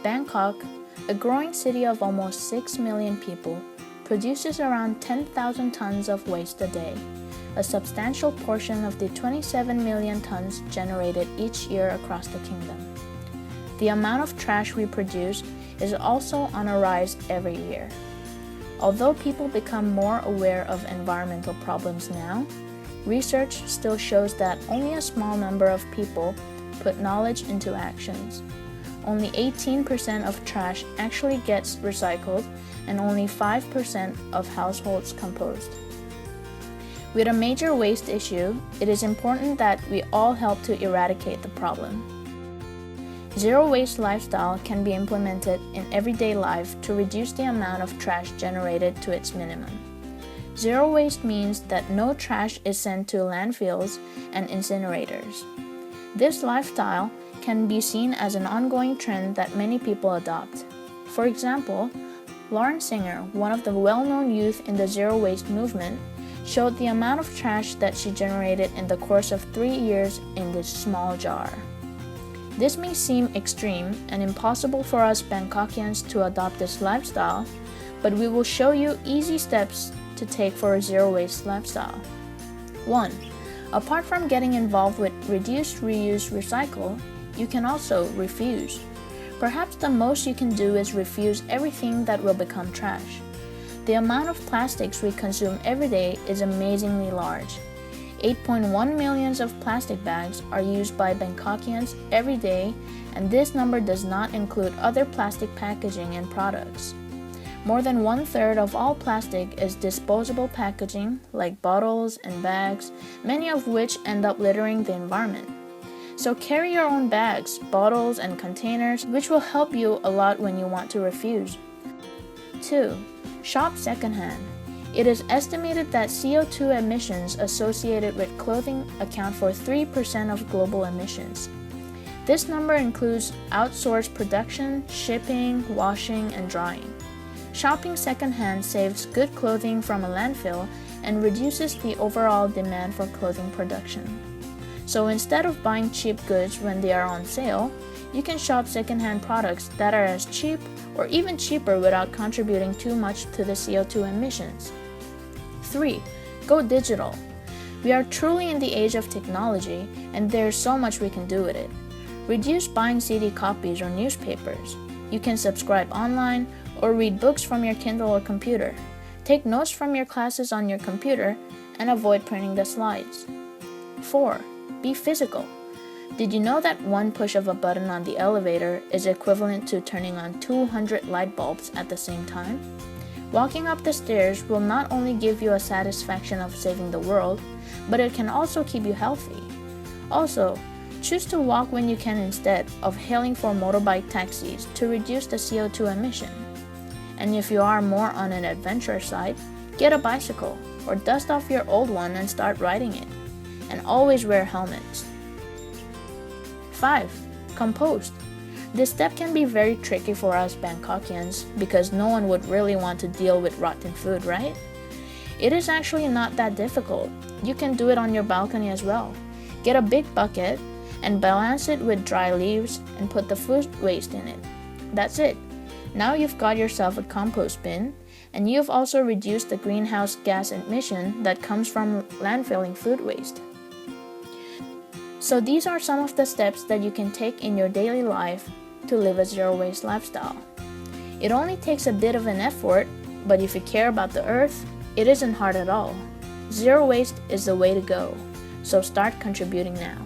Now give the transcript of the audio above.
Bangkok, a growing city of almost 6 million people, produces around 10,000 tons of waste a day, a substantial portion of the 27 million tons generated each year across the kingdom. The amount of trash we produce is also on a rise every year. Although people become more aware of environmental problems now, research still shows that only a small number of people put knowledge into actions. Only 18% of trash actually gets recycled, and only 5% of households compost. With a major waste issue, it is important that we all help to eradicate the problem. Zero-waste lifestyle can be implemented in everyday life to reduce the amount of trash generated to its minimum. Zero waste means that no trash is sent to landfills and incinerators. This lifestyle can be seen as an ongoing trend that many people adopt. For example, Lauren Singer, one of the well-known youth in the zero-waste movement, showed the amount of trash that she generated in the course of 3 years in this small jar. This may seem extreme and impossible for us Bangkokians to adopt this lifestyle, but we will show you easy steps to take for a zero-waste lifestyle. 1. Apart from getting involved with reduce, reuse, recycle, you can also refuse. Perhaps the most you can do is refuse everything that will become trash. The amount of plastics we consume every day is amazingly large. 8.1 million of plastic bags are used by Bangkokians every day, and this number does not include other plastic packaging and products. More than 1/3 of all plastic is disposable packaging, like bottles and bags, many of which end up littering the environment. So carry your own bags, bottles, and containers, which will help you a lot when you want to refuse. 2. Shop secondhand. It is estimated that CO2 emissions associated with clothing account for 3% of global emissions. This number includes outsourced production, shipping, washing, and drying. Shopping secondhand saves good clothing from a landfill and reduces the overall demand for clothing production. So instead of buying cheap goods when they are on sale, you can shop secondhand products that are as cheap or even cheaper without contributing too much to the CO2 emissions. 3. Go digital. We are truly in the age of technology, and there's so much we can do with it. Reduce buying CD copies or newspapers. You can subscribe online or read books from your Kindle or computer. Take notes from your classes on your computer and avoid printing the slides. 4. Be physical. Did you know that one push of a button on the elevator is equivalent to turning on 200 light bulbs at the same time? Walking up the stairs will not only give you a satisfaction of saving the world, but it can also keep you healthy. Also, choose to walk when you can instead of hailing for motorbike taxis to reduce the CO2 emission. And if you are more on an adventure side, get a bicycle or dust off your old one and start riding it. And always wear helmets. 5. Compost. This step can be very tricky for us Bangkokians because no one would really want to deal with rotten food, right? It is actually not that difficult. You can do it on your balcony as well. Get a big bucket and balance it with dry leaves and put the food waste in it. That's it. Now you've got yourself a compost bin, and you've also reduced the greenhouse gas emission that comes from landfilling food waste. So these are some of the steps that you can take in your daily life to live a zero-waste lifestyle. It only takes a bit of an effort, but if you care about the earth, it isn't hard at all. Zero waste is the way to go, so start contributing now.